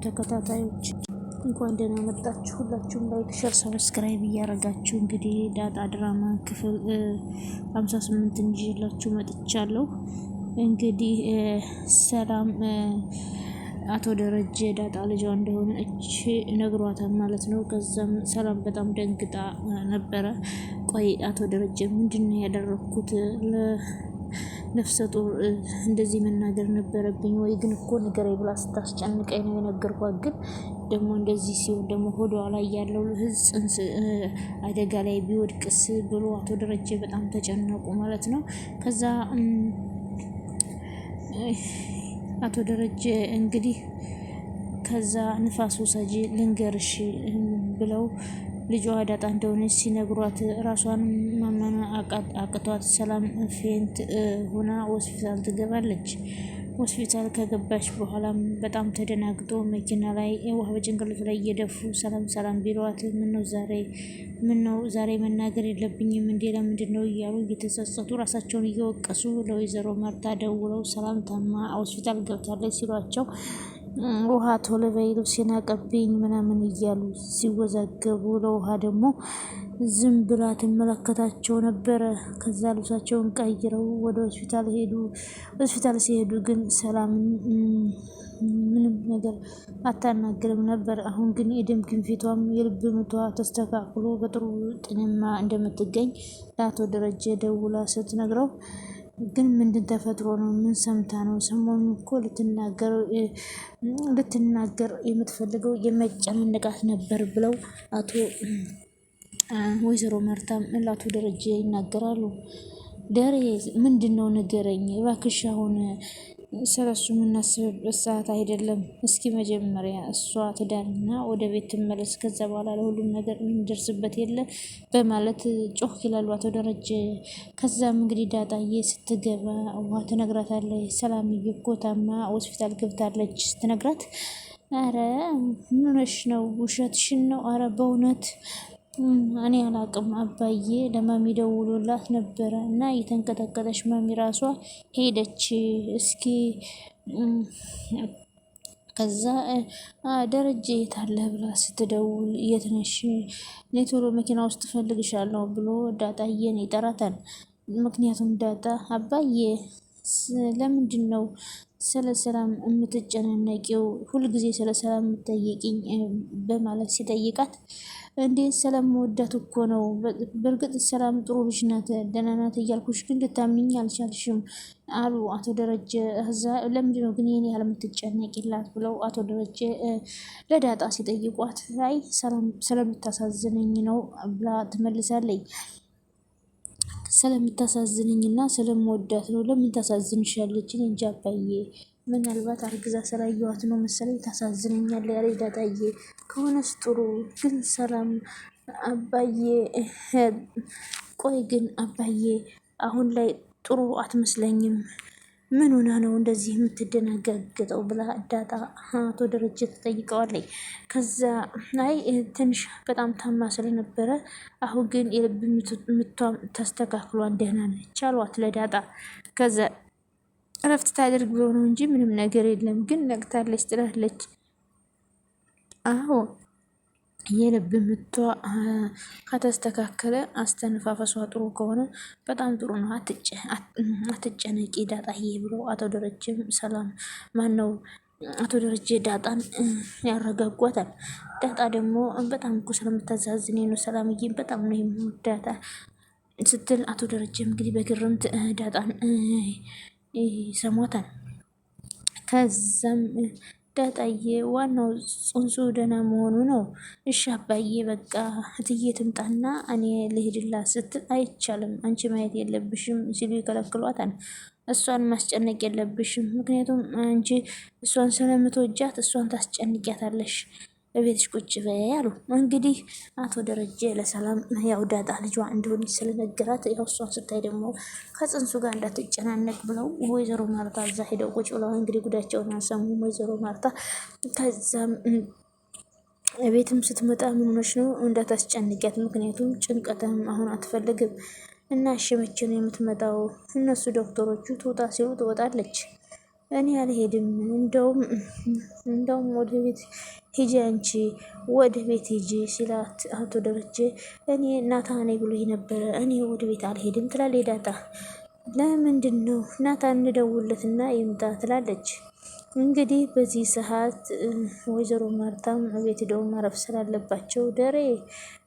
ተከታታዮች እንኳን ደህና መጣችሁ። ሁላችሁም ላይክ፣ ሼር፣ ሰብስክራይብ እያደረጋችሁ እንግዲህ ዳጣ ድራማ ክፍል 58 ይዤላችሁ መጥቻለሁ። እንግዲህ ሰላም አቶ ደረጀ ዳጣ ልጇ እንደሆነ ነግሯታል ማለት ነው። ከዛም ሰላም በጣም ደንግጣ ነበረ። ቆይ አቶ ደረጀ ምንድነው ያደረኩት? ነፍሰ ጡር እንደዚህ መናገር ነበረብኝ ወይ? ግን እኮ ንገረኝ ብላ ስታስጨንቀኝ ነው የነገርኳት። ግን ደግሞ እንደዚህ ሲሆን ደግሞ ሆዷ ላይ ያለው ጽንስ አደጋ ላይ ቢወድቅስ ብሎ አቶ ደረጀ በጣም ተጨነቁ ማለት ነው። ከዛ አቶ ደረጀ እንግዲህ ከዛ ንፋስ ውሰጂ ልንገርሽ ብለው ልጇ ዳጣ እንደሆነች ሲነግሯት ራሷን ማመን አቅቷት ሰላም ፌንት ሆና ሆስፒታል ትገባለች። ሆስፒታል ከገባች በኋላም በጣም ተደናግጦ መኪና ላይ ውሃ በጭንቅላቱ ላይ እየደፉ ሰላም ቢሏት ምነው ዛሬ መናገር የለብኝም እንዴ? ለምንድን ነው እያሉ እየተጸጸቱ ራሳቸውን እየወቀሱ ለወይዘሮ ማርታ ደውለው ሰላም ታማ ሆስፒታል ገብታለች ሲሏቸው ውሃ ቶሎ በይ ልብሴን አቀብኝ ምናምን እያሉ ሲወዛገቡ ለውሃ ደግሞ ዝም ብላ ትመለከታቸው ነበረ። ከዛ ልብሳቸውን ቀይረው ወደ ሆስፒታል ሄዱ። ሆስፒታል ሲሄዱ ግን ሰላምን ምንም ነገር አታናግርም ነበር። አሁን ግን የደም ግፊቷም የልብ ምቷ ተስተካክሎ በጥሩ ጤናማ እንደምትገኝ ለአቶ ደረጀ ደውላ ስትነግረው ግን ምንድን ተፈጥሮ ነው? ምን ሰምታ ነው? ሰሞኑን እኮ ልትናገር የምትፈልገው የመጨናነቃት ነበር ብለው ወይዘሮ ማርታም ለአቶ ደረጀ ይናገራሉ። ደሬ ምንድን ነው ንገረኝ እባክሽ፣ አሁን ስለሱ የምናስብበት ሰዓት አይደለም። እስኪ መጀመሪያ እሷ ትዳንና ወደ ቤት ትመለስ፣ ከዛ በኋላ ለሁሉም ነገር እንደርስበት የለ በማለት ጮህ ይላሉ አቶ ደረጀ። ከዛም እንግዲህ ዳጣዬ ስትገባ ውሃ ትነግራታለች። ሰላምዬ እኮ ታማ ሆስፒታል ገብታለች ስትነግራት፣ አረ ምን ሆነሽ ነው? ውሸትሽን ነው? አረ በእውነት እኔ አላቅም አባዬ ለማሚ ደውሎላት ነበረ እና እየተንቀጠቀጠች ማሚ ራሷ ሄደች። እስኪ ከዛ ደረጀ የት አለ ብላ ስትደውል የት ነሽ? እኔ ቶሎ መኪና ውስጥ እፈልግሻለሁ ብሎ ዳጣዬን ይጠራታል። ምክንያቱም ዳጣ አባዬ ለምንድን ነው ስለ ሰላም የምትጨናነቂው? ሁልጊዜ ስለ ሰላም የምትጠይቂኝ በማለት ሲጠይቃት እንዴት ስለምወዳት እኮ ነው። በእርግጥ ሰላም ጥሩ ልጅ ናት፣ ደህና ናት እያልኩሽ ግን ልታምኚኝ አልቻልሽም አሉ አቶ ደረጀ። እዛ ለምንድን ነው ግን ይሄን ያህል የምትጨነቂላት ብለው አቶ ደረጀ ለዳጣ ሲጠይቋት አይ ሰላም ስለምታሳዝነኝ ነው ብላ ትመልሳለች። ስለምታሳዝነኝና ስለምወዳት ነው። ለምን ታሳዝንሻለች? እንጃ አባዬ ምናልባት አርግዛ ስላየኋት ነው መሰለኝ ታሳዝነኛለች ያለች ዳጣዬ። ከሆነስ ጥሩ ግን ሰላም አባዬ ቆይ ግን አባዬ አሁን ላይ ጥሩ አትመስለኝም። ምን ሆና ነው እንደዚህ የምትደነጋገጠው? ብላ ዳጣ አቶ ደረጀ ትጠይቀዋለች። ከዛ አይ ትንሽ በጣም ታማ ስለነበረ አሁን ግን የልብ ምቷም ተስተካክሏል ደህና ነች አሏት ለዳጣ። ከዛ እረፍት ታደርግ ብሎ ነው እንጂ ምንም ነገር የለም ግን ነቅታለች ትላለች። አዎ የልብ ምቷ ከተስተካከለ አስተነፋፈሷ ጥሩ ከሆነ በጣም ጥሩ ነው፣ አትጨነቂ ዳጣዬ ብሎ አቶ ደረጀም አቶ ደረጀ ዳጣን ያረጋጓታል። ዳጣ ደግሞ በጣም እኮ ስለምታዛዝነኝ ነው ሰላምዬ በጣም ነው የምወዳታ ስትል አቶ ደረጀም እንግዲህ በግርምት ዳጣን ይሰሟታል። ከዛም ዳጣዬ ዋናው ጽንሱ ደህና መሆኑ ነው። እሺ አባዬ በቃ እትዬ ትምጣና እኔ ልሄድላት ስትል አይቻልም አንቺ ማየት የለብሽም ሲሉ ይከለክሏታል። እሷን ማስጨነቅ የለብሽም ምክንያቱም አንቺ እሷን ስለምትወጃት እሷን ታስጨንቂያታለሽ፣ በቤትሽ ቁጭ በይ አሉ። እንግዲህ አቶ ደረጀ ለሰላም ያው ዳጣ ልጇ እንደሆነች ስለነገራት ያው እሷን ስታይ ደግሞ ከጽንሱ ጋር እንዳትጨናነቅ ብለው ወይዘሮ ማርታ እዛ ሄደው ቁጭ ብለው እንግዲህ ጉዳቸውን አልሰሙም ወይዘሮ ማርታ። ከዛም ቤትም ስትመጣ ምን ሆነሽ ነው እንዳታስጨንቂያት፣ ምክንያቱም ጭንቀትም አሁን አትፈልግም እና እሺ መቼ ነው የምትመጣው? እነሱ ዶክተሮቹ ትውጣ ሲሉ ትወጣለች እኔ አልሄድም፣ እንደውም ወደ ቤት ሂጂ አንቺ ወደ ቤት ሂጂ ሲላት አቶ ደረጀ እኔ ናታን ብሎኝ ነበረ እኔ ወደ ቤት አልሄድም ትላለች ዳጣ። ለምንድን ነው ናታን እንደውለትና ይምጣ ትላለች። እንግዲህ በዚህ ሰዓት ወይዘሮ ማርታም ቤት ሄደው ማረፍ ስላለባቸው ደሬ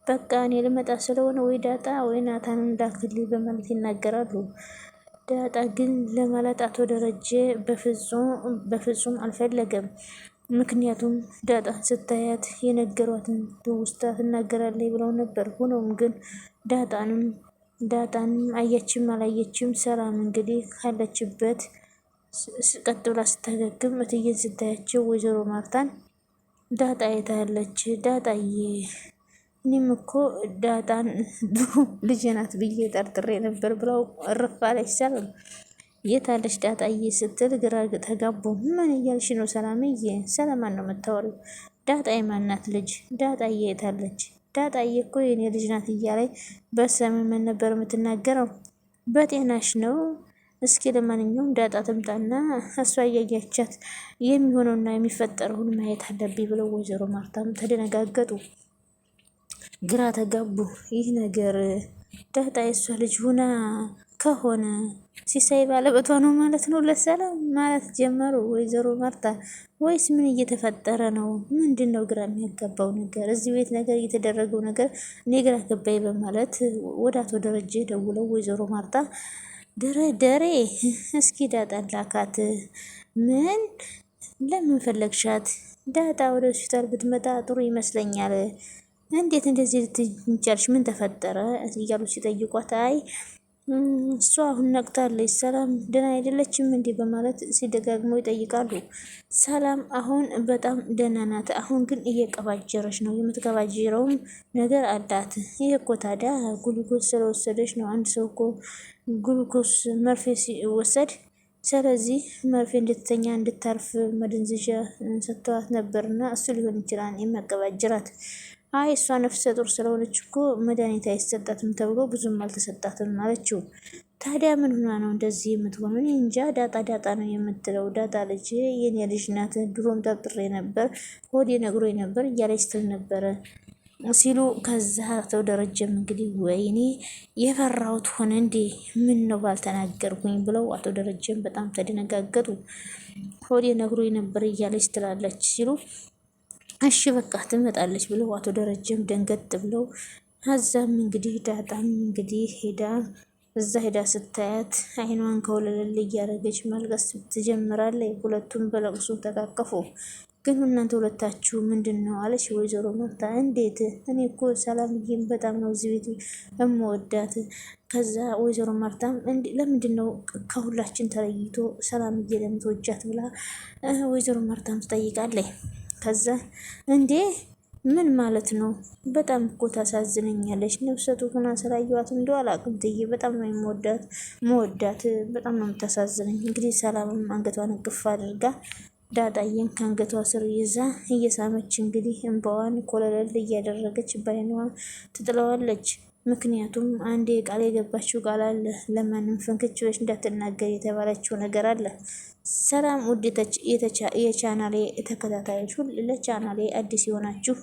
በቃ እኔ ልመጣ ስለሆነ ወይ ዳጣ ወይ ናታን እንዳክልኝ በማለት ይናገራሉ። ዳጣ ግን ለማለት አቶ ደረጀ በፍጹም አልፈለገም። ምክንያቱም ዳጣን ስታያት የነገሯትን ትውስታ ትናገራለች ብለው ነበር። ሆኖም ግን ዳጣንም አየችም አላየችም ሰላም እንግዲህ ካለችበት ቀጥ ብላ ስታገግም እትዬን ስታያቸው ወይዘሮ ማርታን ዳጣ የታለች ዳጣዬ እኔም እኮ ዳጣን ልጄ ናት ብዬ ጠርጥሬ ነበር ብለው እርፍ አለች። ሰላም የታለች ዳጣዬ ስትል ግራ ተጋቡ። ምን እያልሽ ነው ሰላምዬ? ሰላማን ነው የምታወሪው? ዳጣ የማናት ልጅ? ዳጣዬ የታለች? ዳጣዬ እኮ የኔ ልጅ ናት እያለኝ በሰመመን ነበር የምትናገረው። በጤናሽ ነው? እስኪ ለማንኛውም ዳጣ ትምጣና እሷ እያያቻት የሚሆነውና የሚፈጠረውን ማየት አለብኝ ብለው ወይዘሮ ማርታም ተደነጋገጡ፣ ግራ ተጋቡ። ይህ ነገር ዳጣ የሷ ልጅ ሁና ከሆነ ሲሳይ ባለቤቷ ነው ማለት ነው ለሰላም ማለት ጀመሩ ወይዘሮ ማርታ። ወይስ ምን እየተፈጠረ ነው? ምንድን ነው ግራ የሚያጋባው ነገር? እዚህ ቤት ነገር እየተደረገው ነገር እኔ ግራ ገባኝ በማለት ወደ አቶ ደረጀ ደውለው ወይዘሮ ማርታ ደሬ እስኪ ዳጣ ላካት። ምን ለምን ፈለግሻት? ዳጣ ወደ ሆስፒታል ብትመጣ ጥሩ ይመስለኛል። እንዴት እንደዚህ ልትንቻልሽ? ምን ተፈጠረ? እያሉ ሲጠይቋት አይ እሷ አሁን ነቅታለች፣ ሰላም ደህና አይደለችም እንዲህ በማለት ሲደጋግመው ይጠይቃሉ። ሰላም አሁን በጣም ደህና ናት፣ አሁን ግን እየቀባጀረች ነው። የምትቀባጀረውም ነገር አላት። ይህ እኮ ታዲያ ጉልኮስ ስለወሰደች ነው። አንድ ሰው እኮ ጉልኮስ መርፌ ሲወሰድ ስለዚህ መርፌ እንድትተኛ እንድታርፍ መደንዘዣ ሰጥተዋት ነበርና እሱ ሊሆን ይችላል የሚያቀባጅራት። አይ እሷ ነፍሰ ጡር ስለሆነች እኮ መድኃኒት አይሰጣትም ተብሎ ብዙም አልተሰጣትም አለችው። ታዲያ ምን ሆና ነው እንደዚህ የምትሆኑ? እንጃ ዳጣ ነው የምትለው። ዳጣ ልጅ የኔ ልጅ ናት፣ ድሮም ጠርጥሬ ነበር፣ ሆዴ ነግሮኝ ነበር እያለች ስትል ነበረ ሲሉ ከዛ አቶ ደረጀም እንግዲህ ወይኔ የፈራሁት ሆነ እንዴ ምን ነው ባልተናገርኩኝ ብለው አቶ ደረጀም በጣም ተደነጋገጡ። ሆዴ ነግሮኝ ነበር እያለች ትላለች ሲሉ እሺ በቃ ትመጣለች ብለው አቶ ደረጀም ደንገጥ ብለው አዛም እንግዲህ ዳጣም እንግዲህ ሄዳ ስታያት አይኗን ከወለል እያደረገች ማልቀስ ትጀምራለች። ሁለቱም በለቅሶ ተቃቀፉ። ግን እናንተ ሁለታችሁ ምንድን ነው አለች ወይዘሮ ማርታ። እንዴት? እኔ እኮ ሰላምዬም በጣም ነው እዚህ ቤት እምወዳት። ከዛ ወይዘሮ ማርታም ለምንድን ነው ከሁላችን ተለይቶ ሰላምዬ ለምትወጃት ብላ ወይዘሮ ማርታም ትጠይቃለች። ከዛ እንዴ ምን ማለት ነው? በጣም እኮ ታሳዝነኛለች። ነፍሰ ጡር ሆና ስላየኋት እንደው አላቅም ትዬ በጣም ነው የምወዳት፣ በጣም ነው የምታሳዝነኝ። እንግዲህ ሰላምም አንገቷን እቅፍ አድርጋ ዳጣዬን ከአንገቷ ስር ይዛ እየሳመች እንግዲህ እንባዋን ኮለለል እያደረገች በዓይኗ ትጥለዋለች። ምክንያቱም አንዴ ቃል የገባችው ቃል አለ፣ ለማንም ፍንክች ብለሽ እንዳትናገር የተባለችው ነገር አለ። ሰላም ውድ የቻናሌ ተከታታዮች ለቻናሌ አዲስ የሆናችሁ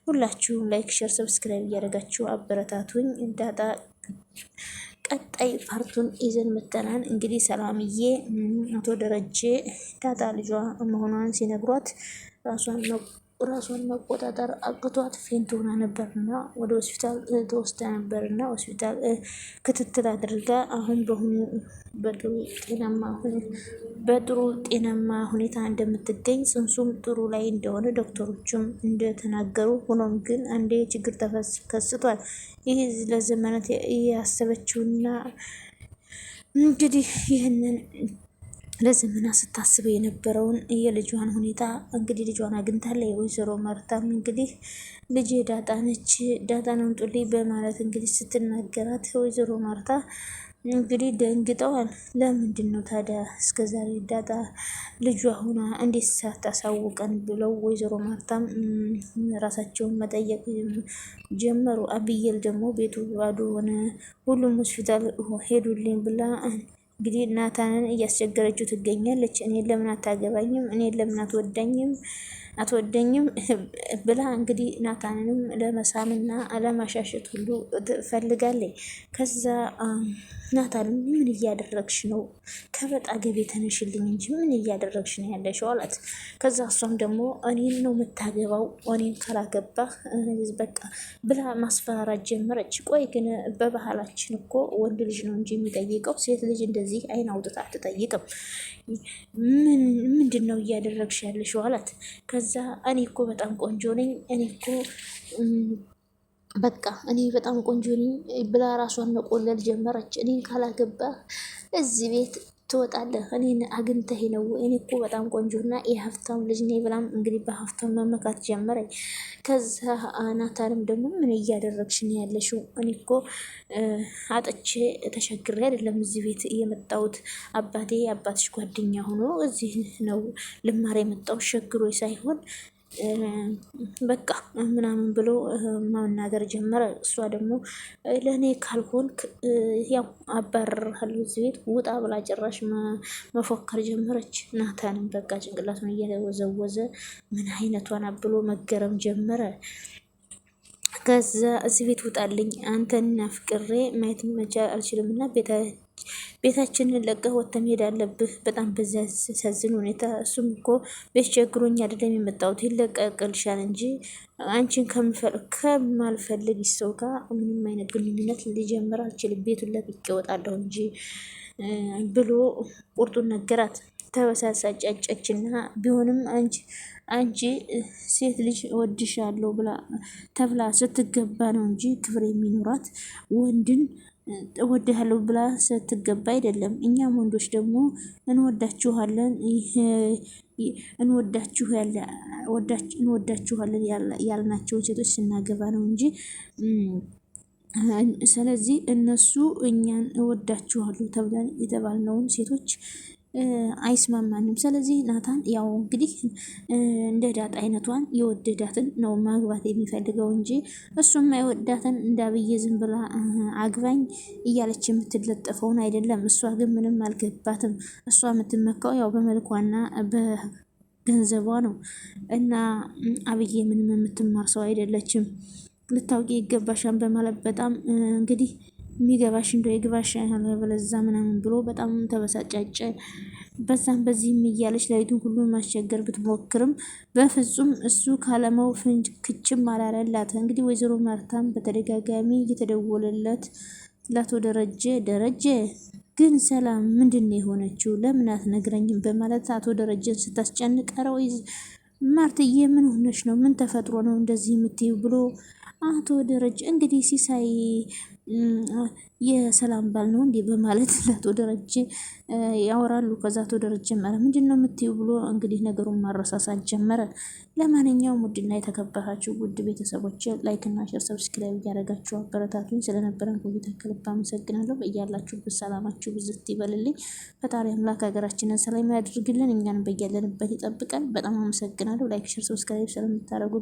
ሁላችሁም ላይክ፣ ሸር፣ ሰብስክራይብ እያደረጋችሁ አበረታቱኝ። ዳጣ ቀጣይ ፓርቱን ይዘን መተናል። እንግዲህ ሰላምዬ አቶ ደረጀ ዳጣ ልጇ መሆኗን ሲነግሯት ራሷን መቆጣጠር አቅቷት ፌንት ሆና ነበርና ወደ ሆስፒታል ተወስዳ ነበርና ሆስፒታል ክትትል አድርጋ አሁን በጥሩ ጤናማ ሁኔታ እንደምትገኝ ጽንሱም ጥሩ ላይ እንደሆነ ዶክተሮቹም እንደተናገሩ፣ ሆኖም ግን አንዴ ችግር ተከስቷል። ይህ ለዘመናት ያሰበችውና እንግዲህ ይህንን ለዘመናት ስታስበው የነበረውን የልጇን ሁኔታ እንግዲህ ልጇን አግኝታለች። የወይዘሮ ማርታም እንግዲህ ልጄ ዳጣ ነች፣ ዳጣን አምጡልኝ በማለት እንግዲህ ስትናገራት ወይዘሮ ማርታ እንግዲህ ደንግጠዋል። ለምንድን ነው ታዲያ እስከዛሬ ዳጣ ልጇ ሆና እንዴት ሳታሳውቀን ብለው ወይዘሮ ማርታም ራሳቸውን መጠየቅ ጀመሩ። አብየል ደግሞ ቤቱ ባዶ ሆነ፣ ሁሉም ሆስፒታል ሄዱልኝ ብላ እንግዲህ ናታንን እያስቸገረችው ትገኛለች። እኔን ለምን አታገባኝም? እኔን ለምን አትወደኝም ብላ እንግዲህ ናታንንም ለመሳምና ለማሻሸት ሁሉ ትፈልጋለች። ከዛ ናታንም ምን እያደረግሽ ነው? ከበጣ ገቤ ተነሽልኝ እንጂ ምን እያደረግሽ ነው ያለሽው አላት። ከዛ እሷም ደግሞ እኔን ነው የምታገባው፣ እኔን ካላገባህ በቃ ብላ ማስፈራራት ጀመረች። ቆይ ግን በባህላችን እኮ ወንድ ልጅ ነው እንጂ የሚጠይቀው ሴት ልጅ እንደዚህ አይን አውጥታ አትጠይቅም። ምንድን ነው እያደረግሽ ያለሽው አላት። ከዛ እኔ እኮ በጣም ቆንጆ ነኝ፣ እኔ እኮ በቃ እኔ በጣም ቆንጆ ነኝ ብላ ራሷን መቆለል ጀመረች። እኔን ካላገባህ እዚህ ቤት ትወጣለህ፣ እኔን አግኝተህ ነው፣ እኔ እኮ በጣም ቆንጆና የሀብታም ልጅ ነኝ ብላም እንግዲህ በሀብታም መመካት ጀመረኝ። ከዛ ናታንም ደግሞ ምን እያደረግሽ ነው ያለሽው? እኔ እኮ አጥቼ ተሸግሬ አይደለም እዚህ ቤት የመጣሁት፣ አባትሽ ጓደኛ ሆኖ እዚህ ነው ልማር የመጣው ሸግሮኝ ሳይሆን በቃ ምናምን ብሎ መናገር ጀመረ። እሷ ደግሞ ለእኔ ካልሆንክ ያው አባርርሃለሁ እዚህ ቤት ውጣ ብላ ጭራሽ መፎከር ጀመረች። ናታንም በቃ ጭንቅላቱን እየወዘወዘ ምን አይነቷን ብሎ መገረም ጀመረ። ከዛ እዚህ ቤት ውጣልኝ፣ አንተን አፍቅሬ ማየት መቻል አልችልም እና ቤታችንን ለቀህ ወጥተህ መሄድ አለብህ። በጣም በዚያ ሲያሳዝን ሁኔታ እሱም እኮ ቤት ቸግሮኝ አይደለም የመጣሁት ይለቀቅልሻል እንጂ አንቺን ከማልፈልግ ሰው ጋር ምንም አይነት ግንኙነት ሊጀምር አልችልም፣ ቤቱን ለቅቄ እወጣለሁ እንጂ ብሎ ቁርጡን ነገራት። ተበሳጨችና ቢሆንም አንቺ ሴት ልጅ እወድሻለሁ ተብላ ስትገባ ነው እንጂ ክብር የሚኖራት ወንድን እወድሃለሁ ብላ ስትገባ አይደለም። እኛም ወንዶች ደግሞ እንወዳችኋለን ያልናቸውን ሴቶች ስናገባ ነው እንጂ ስለዚህ እነሱ እኛን እወዳችኋለሁ ተብለን የተባልነውን ሴቶች አይስማማንም። ስለዚህ ናታን ያው እንግዲህ እንደ ዳጣ አይነቷን የወደዳትን ነው ማግባት የሚፈልገው እንጂ እሱም አይወዳትን እንዳብዬ ዝም ብላ አግባኝ እያለች የምትለጠፈውን አይደለም። እሷ ግን ምንም አልገባትም። እሷ የምትመካው ያው በመልኳና በገንዘቧ ነው እና አብዬ ምንም የምትማር ሰው አይደለችም። ልታውቂ ይገባሻን በማለት በጣም እንግዲህ የሚገባሽ እንደው የግባሽ ያለበለዛ ምናምን ብሎ በጣም ተበሳጫጨ። በዛም በዚህም እያለች ላይቱን ሁሉ ማስቸገር ብትሞክርም በፍጹም እሱ ካለመው ፍንጭ ክችም አላለላት። እንግዲህ ወይዘሮ ማርታም በተደጋጋሚ እየተደወለለት ለአቶ ደረጀ ግን ሰላም ምንድን ነው የሆነችው? ለምን አትነግረኝም? በማለት አቶ ደረጀን ስታስጨንቀረው ማርትዬ ምን ሆነች ነው? ምን ተፈጥሮ ነው እንደዚህ የምትይው? ብሎ አቶ ደረጀ እንግዲህ ሲሳይ የሰላም ባል ነው እንዴ በማለት ለአቶ ደረጀ ያወራሉ። ከዛ አቶ ደረጀ ማለት ምንድን ነው የምትይው ብሎ እንግዲህ ነገሩን ማረሳሳት ጀመረ። ለማንኛውም ውድና የተከበራችሁ ውድ ቤተሰቦች ላይክ እና ሼር ሰብስክራይብ እያደረጋችሁ አበረታቱኝ። ስለነበረን ቆይታ ከልብ አመሰግናለሁ። በያላችሁበት ሰላማችሁ ብዝት ይበልልኝ። ፈጣሪ አምላክ ሀገራችንን ሰላም ያድርግልን፣ እኛን በያለንበት ይጠብቀን። በጣም አመሰግናለሁ። ላይክ ሼር ሰብስክራይብ ስለምታደርጉ